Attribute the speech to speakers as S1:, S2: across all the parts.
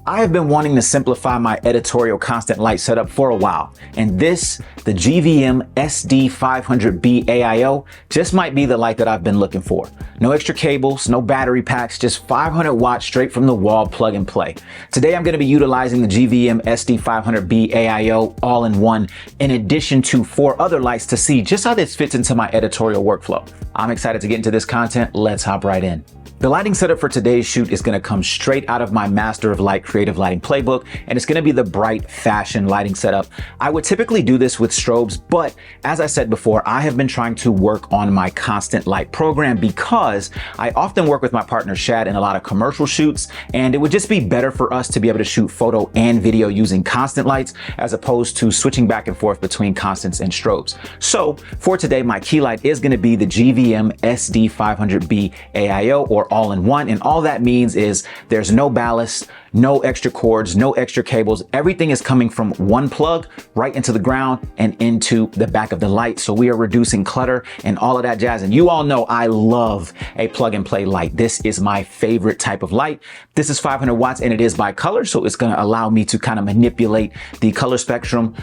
S1: I have been wanting to simplify my editorial constant light setup for a while, and this, the GVM SD500B AIO, just might be the light that I've been looking for. No extra cables, no battery packs, just 500 watts straight from the wall plug and play. Today I'm going to be utilizing the GVM SD500B AIO all-in-one in addition to 4 other lights to see just how this fits into my editorial workflow. I'm excited to get into this content. Let's hop right in. The lighting setup for today's shoot is going to come straight out of my Master of Light Creative Lighting Playbook, and it's going to be the bright fashion lighting setup. I would typically do this with strobes, but as I said before, I have been trying to work on my constant light program because I often work with my partner Shad in a lot of commercial shoots, and it would just be better for us to be able to shoot photo and video using constant lights as opposed to switching back and forth between constants and strobes. So for today, my key light is going to be the GVM SD500B AIO, or all-in-one, and all that means is there's no ballast, no extra cords, no extra cables. Everything is coming from one plug right into the ground and into the back of the light. So we are reducing clutter and all of that jazz. And you all know I love a plug and play light. This is my favorite type of light. This is 500 watts and it is by color. So it's going to allow me to kind of manipulate the color spectrum,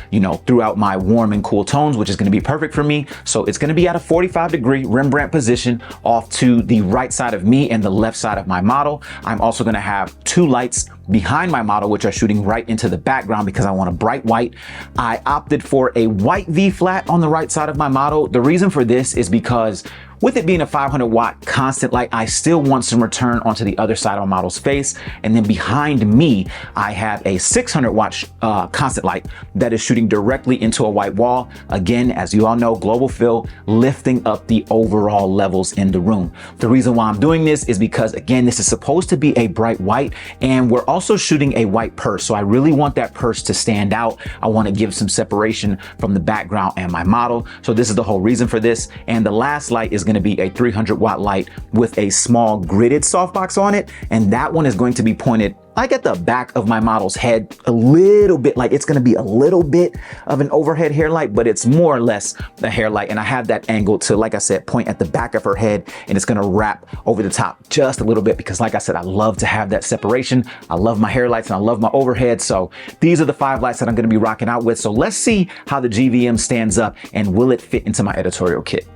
S1: throughout my warm and cool tones, which is going to be perfect for me. So it's going to be at a 45-degree Rembrandt position off to the right side of me and the left side of my model. I'm also going to have 2 lights behind my model, which are shooting right into the background because I want a bright white. I opted for a white V flat on the right side of my model. The reason for this is because with it being a 500 watt constant light, I still want some return onto the other side of my model's face. And then behind me, I have a 600 watt constant light that is shooting directly into a white wall. Again, as you all know, global fill, lifting up the overall levels in the room. The reason why I'm doing this is because, again, this is supposed to be a bright white, and we're also shooting a white purse. So I really want that purse to stand out. I want to give some separation from the background and my model. So this is the whole reason for this. And the last light is going to be a 300 watt light with a small gridded softbox on it. And that one is going to be pointed like at the back of my model's head, a little bit, like it's going to be a little bit of an overhead hair light, but it's more or less a hair light. And I have that angle to, like I said, point at the back of her head, and it's going to wrap over the top just a little bit because, like I said, I love to have that separation. I love my hair lights and I love my overhead. So these are the 5 lights that I'm going to be rocking out with. So let's see how the GVM stands up and will it fit into my editorial kit.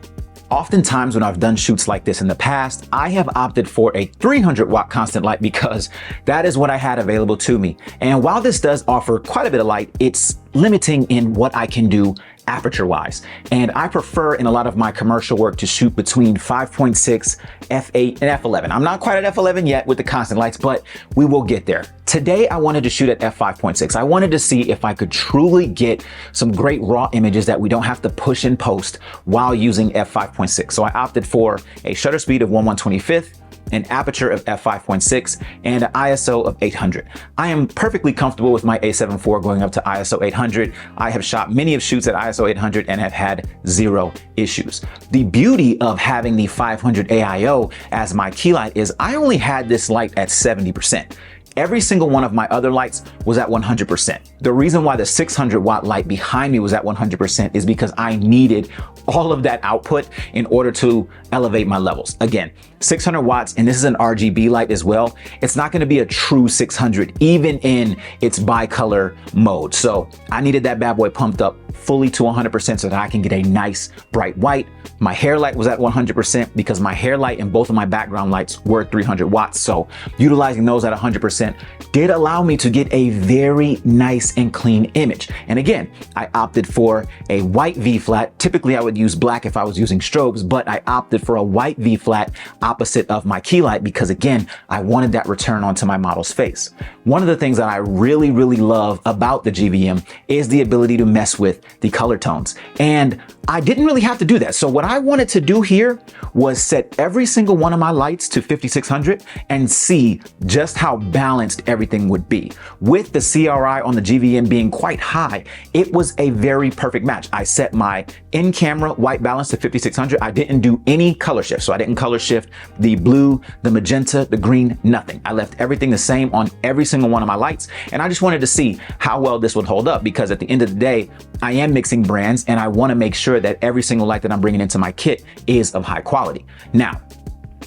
S1: Oftentimes when I've done shoots like this in the past, I have opted for a 300 watt constant light because that is what I had available to me. And while this does offer quite a bit of light, it's limiting in what I can do aperture wise. And I prefer in a lot of my commercial work to shoot between 5.6, f8 and f11. I'm not quite at f11 yet with the constant lights, but we will get there. Today, I wanted to shoot at f5.6. I wanted to see if I could truly get some great raw images that we don't have to push in post while using f5.6. So I opted for a shutter speed of 1/125th, an aperture of f5.6, and an ISO of 800. I am perfectly comfortable with my A7 IV going up to ISO 800. I have shot many of shoots at ISO 800 and have had 0 issues. The beauty of having the 500 AIO as my key light is I only had this light at 70%. Every single one of my other lights was at 100%. The reason why the 600 watt light behind me was at 100% is because I needed all of that output in order to elevate my levels. Again, 600 watts, and this is an RGB light as well. It's not going to be a true 600, even in its bicolor mode. So I needed that bad boy pumped up fully to 100% so that I can get a nice bright white. My hair light was at 100% because my hair light and both of my background lights were 300 watts. So utilizing those at 100% did allow me to get a very nice and clean image. And again, I opted for a white V flat. Typically I would use black if I was using strobes, but I opted for a white V flat opposite of my key light because, again, I wanted that return onto my model's face. One of the things that I really, really love about the GVM is the ability to mess with the color tones. And I didn't really have to do that. So what I wanted to do here was set every single one of my lights to 5600 and see just how balanced everything would be. With the CRI on the GVM being quite high, it was a very perfect match. I set my in-camera white balance to 5600. I didn't do any color shift. So I didn't color shift the blue, the magenta, the green, nothing. I left everything the same on every single one of my lights. And I just wanted to see how well this would hold up because at the end of the day, I am mixing brands and I want to make sure that every single light that I'm bringing into my kit is of high quality. Now,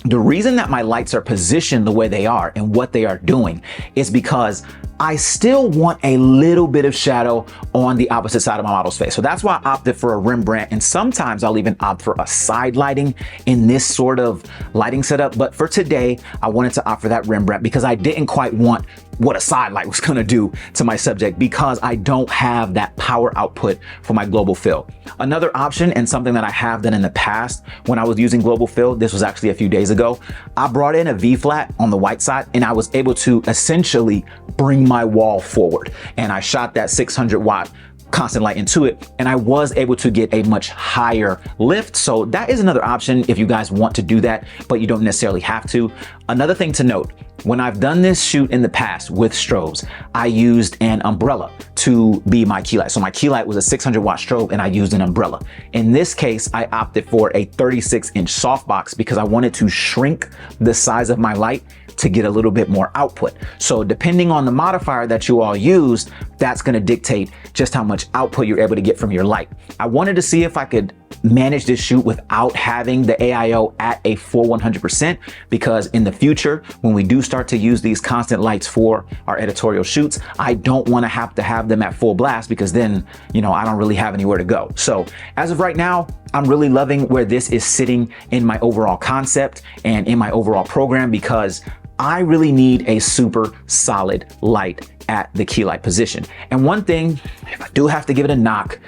S1: the reason that my lights are positioned the way they are and what they are doing is because I still want a little bit of shadow on the opposite side of my model's face. So that's why I opted for a Rembrandt, and sometimes I'll even opt for a side lighting in this sort of lighting setup. But for today, I wanted to opt for that Rembrandt because I didn't quite want what a side light was gonna do to my subject because I don't have that power output for my global fill. Another option, and something that I have done in the past when I was using global fill, this was actually a few days ago, I brought in a V-flat on the white side and I was able to essentially bring my wall forward. And I shot that 600-watt constant light into it, and I was able to get a much higher lift. So that is another option if you guys want to do that, but you don't necessarily have to. Another thing to note, when I've done this shoot in the past with strobes, I used an umbrella to be my key light. So my key light was a 600-watt strobe and I used an umbrella. In this case, I opted for a 36-inch softbox because I wanted to shrink the size of my light to get a little bit more output. So depending on the modifier that you all used, that's gonna dictate just how much output you're able to get from your light. I wanted to see if I could manage this shoot without having the AIO at a full 100%, because in the future, when we do start to use these constant lights for our editorial shoots, I don't want to have them at full blast because then, I don't really have anywhere to go. So as of right now, I'm really loving where this is sitting in my overall concept and in my overall program, because I really need a super solid light at the key light position. And one thing, if I do have to give it a knock,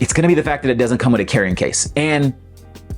S1: it's gonna be the fact that it doesn't come with a carrying case. And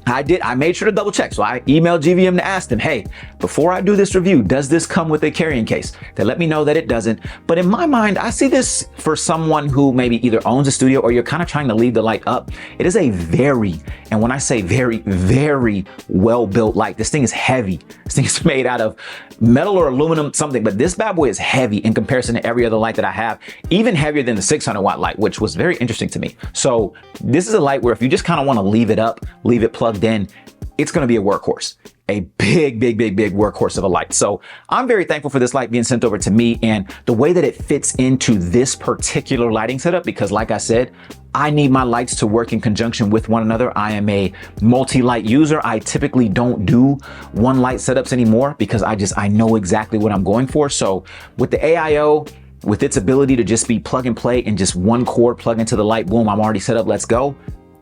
S1: I made sure to double check. So I emailed GVM to ask them, hey, before I do this review, does this come with a carrying case? They let me know that it doesn't. But in my mind, I see this for someone who maybe either owns a studio or you're kind of trying to leave the light up. It is a very, and when I say very, very well-built light, this thing is heavy. This thing is made out of metal or aluminum, something, but this bad boy is heavy in comparison to every other light that I have, even heavier than the 600-watt light, which was very interesting to me. So this is a light where if you just kind of want to leave it up, leave it plugged in, it's going to be a workhorse, a big workhorse of a light. So I'm very thankful for this light being sent over to me and the way that it fits into this particular lighting setup, because like I said, I need my lights to work in conjunction with one another. I am a multi-light user. I typically don't do one light setups anymore because I know exactly what I'm going for. So with the AIO, with its ability to just be plug and play and just one cord plug into the light, boom, I'm already set up, let's go.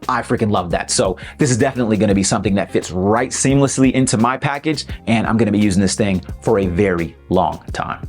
S1: I freaking love that. So this is definitely going to be something that fits right seamlessly into my package, and I'm going to be using this thing for a very long time.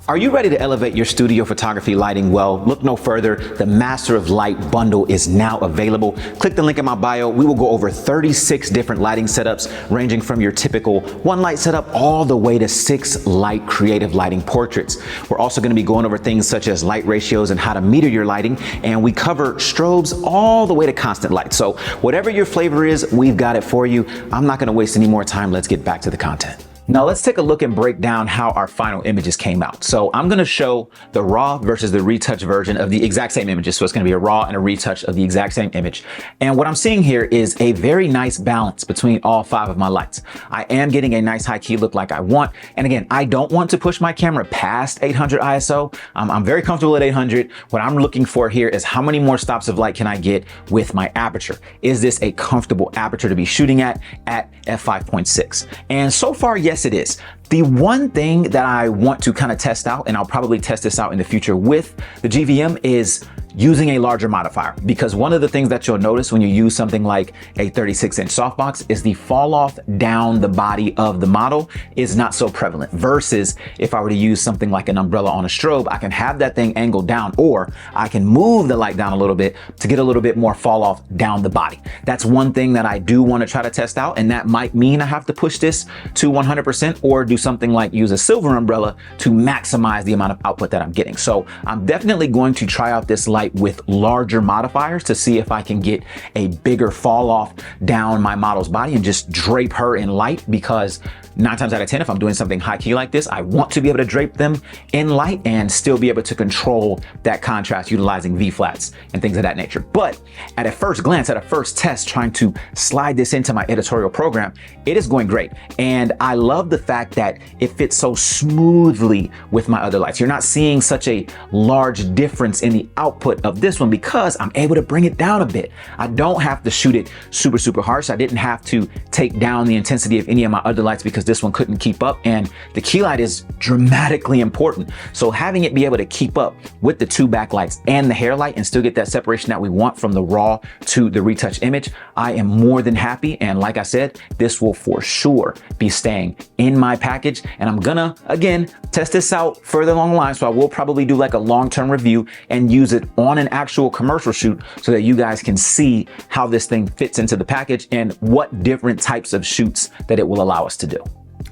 S1: Are you ready to elevate your studio photography lighting? Well, look no further. The Master of Light bundle is now available. Click the link in my bio. We will go over 36 different lighting setups, ranging from your typical one light setup all the way to 6 light creative lighting portraits. We're also going to be going over things such as light ratios and how to meter your lighting. And we cover strobes all the way to constant light. So whatever your flavor is, we've got it for you. I'm not going to waste any more time. Let's get back to the content. Now let's take a look and break down how our final images came out. So I'm going to show the raw versus the retouch version of the exact same images. So it's going to be a raw and a retouch of the exact same image. And what I'm seeing here is a very nice balance between all 5 of my lights. I am getting a nice high key look like I want. And again, I don't want to push my camera past 800 ISO. I'm very comfortable at 800. What I'm looking for here is how many more stops of light can I get with my aperture? Is this a comfortable aperture to be shooting at f5.6? And so far, yes, it is. The one thing that I want to kind of test out, and I'll probably test this out in the future with the GVM, is using a larger modifier, because one of the things that you'll notice when you use something like a 36-inch softbox is the fall off down the body of the model is not so prevalent, versus if I were to use something like an umbrella on a strobe, I can have that thing angled down, or I can move the light down a little bit to get a little bit more fall off down the body. That's one thing that I do want to try to test out, and that might mean I have to push this to 100% or do something like use a silver umbrella to maximize the amount of output that I'm getting. So I'm definitely going to try out this light with larger modifiers to see if I can get a bigger fall off down my model's body and just drape her in light, because 9 times out of 10, if I'm doing something high key like this, I want to be able to drape them in light and still be able to control that contrast utilizing V-flats and things of that nature. But at a first glance, at a first test, trying to slide this into my editorial program, it is going great. And I love the fact that it fits so smoothly with my other lights. You're not seeing such a large difference in the output output of this one because I'm able to bring it down a bit. I don't have to shoot it super harsh. I didn't have to take down the intensity of any of my other lights because this one couldn't keep up, and the key light is dramatically important. So having it be able to keep up with the two backlights and the hair light and still get that separation that we want from the raw to the retouched image, I am more than happy. And like I said, this will for sure be staying in my package, and I'm gonna, again, test this out further along the line. So I will probably do like a long-term review and use it on an actual commercial shoot so that you guys can see how this thing fits into the package and what different types of shoots that it will allow us to do.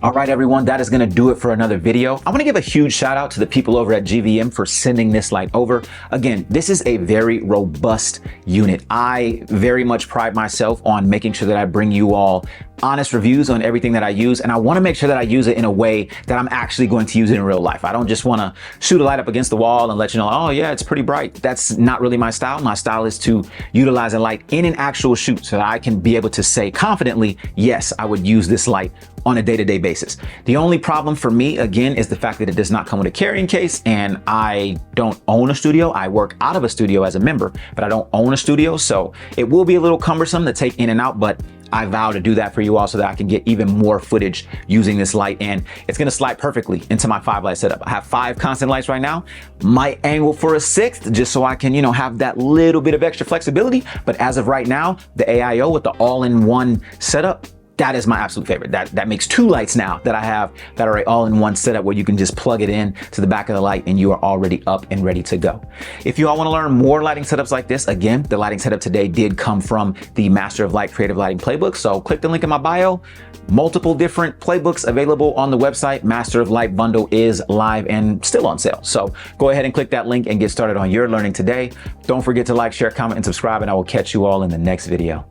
S1: All right, everyone, that is going to do it for another video. I want to give a huge shout out to the people over at GVM for sending this light over. Again, this is a very robust unit. I very much pride myself on making sure that I bring you all honest reviews on everything that I use, and I want to make sure that I use it in a way that I'm actually going to use it in real life. I don't just want to shoot a light up against the wall and let you know, oh yeah, it's pretty bright. That's not really my style. My style is to utilize a light in an actual shoot so that I can be able to say confidently, yes, I would use this light on a day-to-day basis. The only problem for me, again, is the fact that it does not come with a carrying case, and I don't own a studio. I work out of a studio as a member, but I don't own a studio, so it will be a little cumbersome to take in and out, but I vow to do that for you all so that I can get even more footage using this light, and it's gonna slide perfectly into my 5-light setup. I have 5 constant lights right now, might angle for a 6th just so I can, have that little bit of extra flexibility, but as of right now, the AIO with the all-in-one setup, that is my absolute favorite. That makes 2 lights now that I have that are all-in-one setup where you can just plug it in to the back of the light and you are already up and ready to go. If you all want to learn more lighting setups like this, again, the lighting setup today did come from the Master of Light Creative Lighting Playbook. So click the link in my bio. Multiple different playbooks available on the website. Master of Light bundle is live and still on sale. So go ahead and click that link and get started on your learning today. Don't forget to like, share, comment, and subscribe, and I will catch you all in the next video.